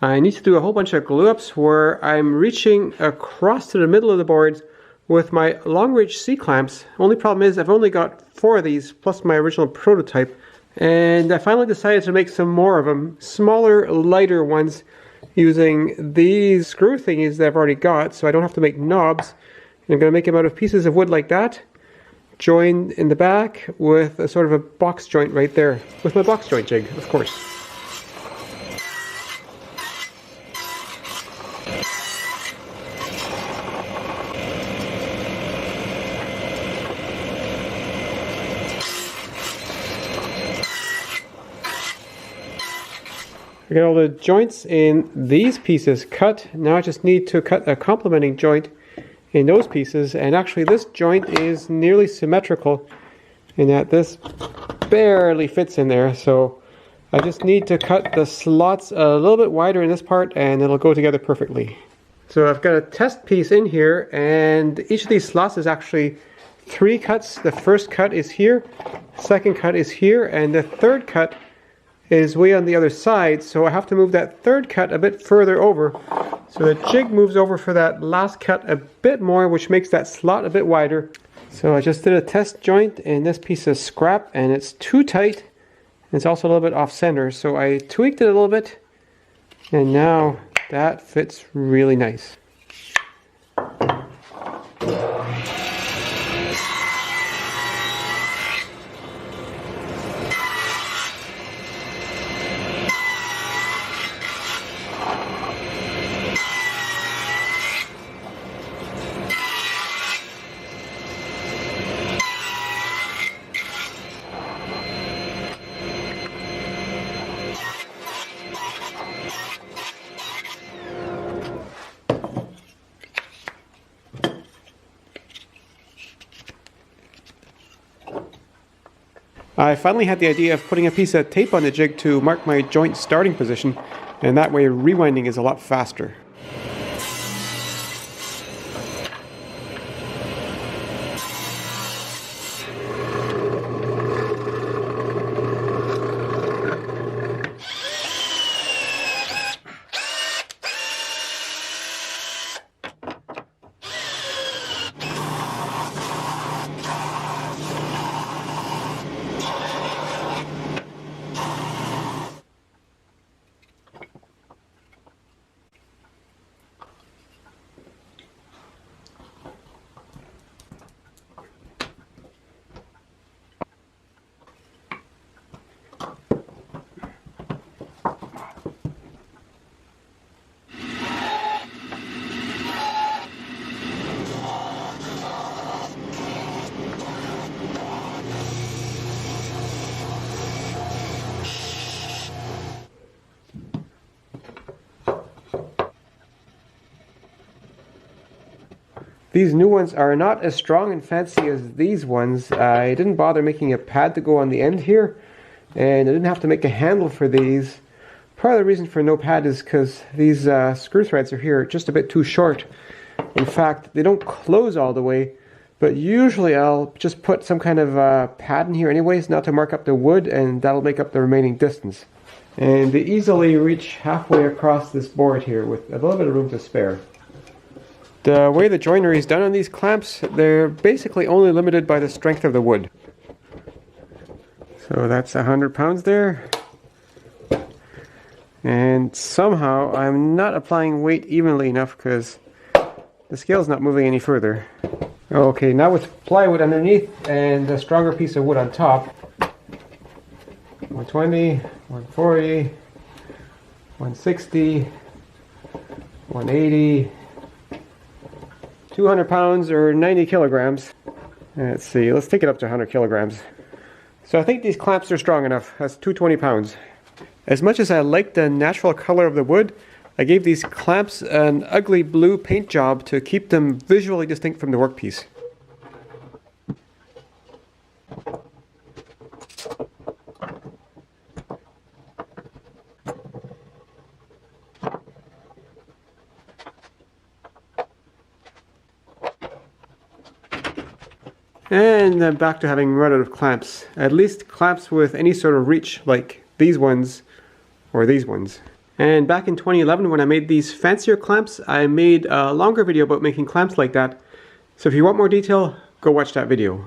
I need to do a whole bunch of glue ups where I'm reaching across to the middle of the board with my long range C-clamps. Only problem is I've only got 4 of these plus my original prototype, and I finally decided to make some more of them, smaller, lighter ones, using these screw thingies that I've already got, so I don't have to make knobs. And I'm going to make them out of pieces of wood like that, joined in the back with a sort of a box joint right there, with my box joint jig, of course. I got all the joints in these pieces cut. Now I just need to cut a complementing joint in those pieces, and actually this joint is nearly symmetrical in that this barely fits in there, so I just need to cut the slots a little bit wider in this part and it'll go together perfectly. So I've got a test piece in here, and each of these slots is actually 3 cuts. The first cut is here, second cut is here, and the third cut is way on the other side, so I have to move that third cut a bit further over. So the jig moves over for that last cut a bit more, which makes that slot a bit wider. So I just did a test joint in this piece of scrap, and it's too tight. It's also a little bit off center, so I tweaked it a little bit, and now that fits really nice. I finally had the idea of putting a piece of tape on the jig to mark my joint starting position, and that way rewinding is a lot faster. These new ones are not as strong and fancy as these ones. I didn't bother making a pad to go on the end here, and I didn't have to make a handle for these. Part of the reason for no pad is because these screw threads are here just a bit too short. In fact, they don't close all the way, but usually I'll just put some kind of pad in here anyways, not to mark up the wood, and that'll make up the remaining distance. And they easily reach halfway across this board here with a little bit of room to spare. The way the joinery is done on these clamps, they're basically only limited by the strength of the wood. So that's 100 pounds there. And somehow I'm not applying weight evenly enough because the scale's not moving any further. Okay, now with plywood underneath and a stronger piece of wood on top. 120, 140, 160, 180, 200 pounds or 90 kilograms. Let's see, let's take it up to 100 kilograms. So I think these clamps are strong enough. That's 220 pounds. As much as I like the natural color of the wood, I gave these clamps an ugly blue paint job to keep them visually distinct from the workpiece. And then back to having run out of clamps. At least clamps with any sort of reach like these ones or these ones. And back in 2011 when I made these fancier clamps, I made a longer video about making clamps like that. So if you want more detail, go watch that video.